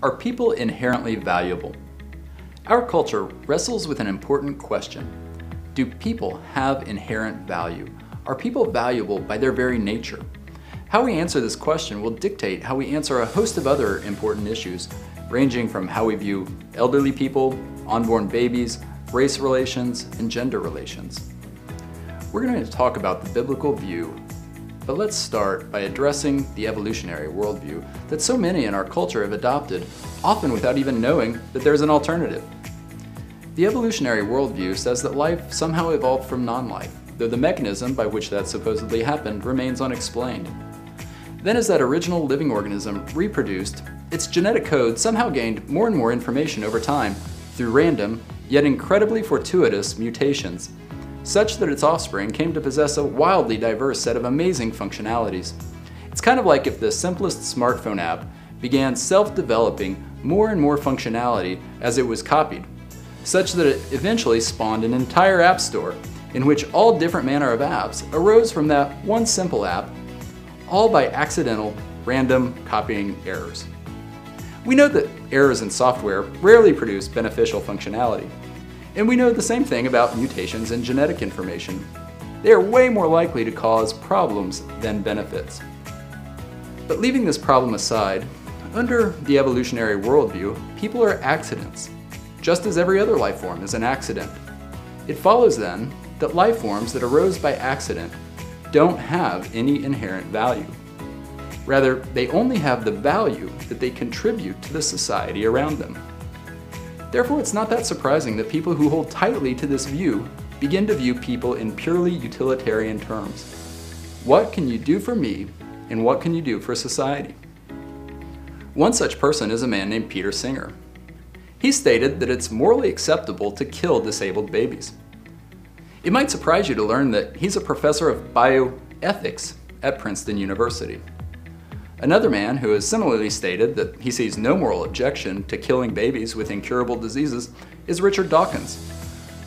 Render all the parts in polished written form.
Are people inherently valuable? Our culture wrestles with an important question. Do people have inherent value? Are people valuable by their very nature? How we answer this question will dictate how we answer a host of other important issues, ranging from how we view elderly people, unborn babies, race relations, and gender relations. We're going to talk about the biblical view, but let's start by addressing the evolutionary worldview that so many in our culture have adopted, often without even knowing that there's an alternative. The evolutionary worldview says that life somehow evolved from non-life, though the mechanism by which that supposedly happened remains unexplained. Then as that original living organism reproduced, its genetic code somehow gained more and more information over time through random, yet incredibly fortuitous mutations, such that its offspring came to possess a wildly diverse set of amazing functionalities. It's kind of like if the simplest smartphone app began self-developing more and more functionality as it was copied, such that it eventually spawned an entire app store in which all different manner of apps arose from that one simple app, all by accidental, random copying errors. We know that errors in software rarely produce beneficial functionality. And we know the same thing about mutations in genetic information. They are way more likely to cause problems than benefits. But leaving this problem aside, under the evolutionary worldview, people are accidents, just as every other life form is an accident. It follows then that life forms that arose by accident don't have any inherent value. Rather, they only have the value that they contribute to the society around them. Therefore, it's not that surprising that people who hold tightly to this view begin to view people in purely utilitarian terms. What can you do for me, and what can you do for society? One such person is a man named Peter Singer. He stated that it's morally acceptable to kill disabled babies. It might surprise you to learn that he's a professor of bioethics at Princeton University. Another man who has similarly stated that he sees no moral objection to killing babies with incurable diseases is Richard Dawkins,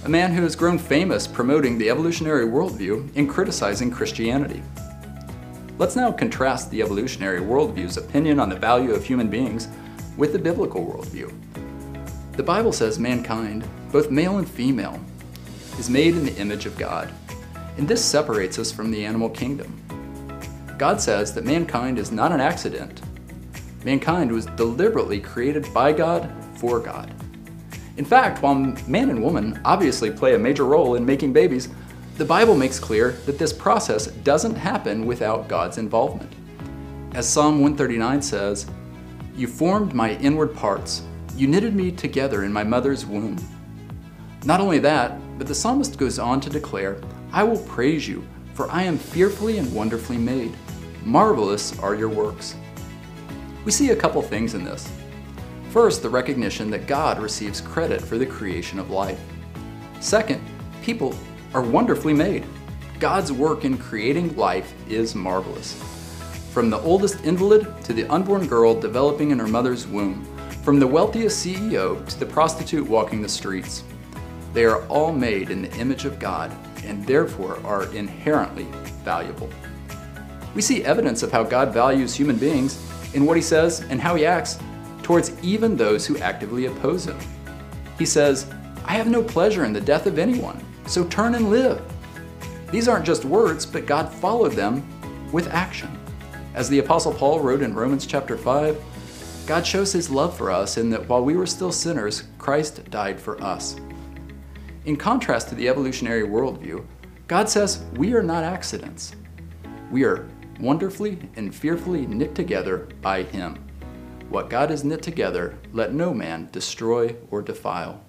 a man who has grown famous promoting the evolutionary worldview and criticizing Christianity. Let's now contrast the evolutionary worldview's opinion on the value of human beings with the biblical worldview. The Bible says mankind, both male and female, is made in the image of God, and this separates us from the animal kingdom. God says that mankind is not an accident. Mankind was deliberately created by God for God. In fact, while man and woman obviously play a major role in making babies, the Bible makes clear that this process doesn't happen without God's involvement. As Psalm 139 says, "You formed my inward parts. You knitted me together in my mother's womb." Not only that, but the psalmist goes on to declare, "I will praise you, for I am fearfully and wonderfully made. Marvelous are your works." We see a couple things in this. First, the recognition that God receives credit for the creation of life. Second, people are wonderfully made. God's work in creating life is marvelous. From the oldest invalid to the unborn girl developing in her mother's womb, from the wealthiest CEO to the prostitute walking the streets, they are all made in the image of God and therefore are inherently valuable. We see evidence of how God values human beings in what he says and how he acts towards even those who actively oppose him. He says, "I have no pleasure in the death of anyone, so turn and live." These aren't just words, but God followed them with action. As the Apostle Paul wrote in Romans chapter 5, God shows his love for us in that while we were still sinners, Christ died for us. In contrast to the evolutionary worldview, God says we are not accidents. We are wonderfully and fearfully knit together by him. What God has knit together, let no man destroy or defile.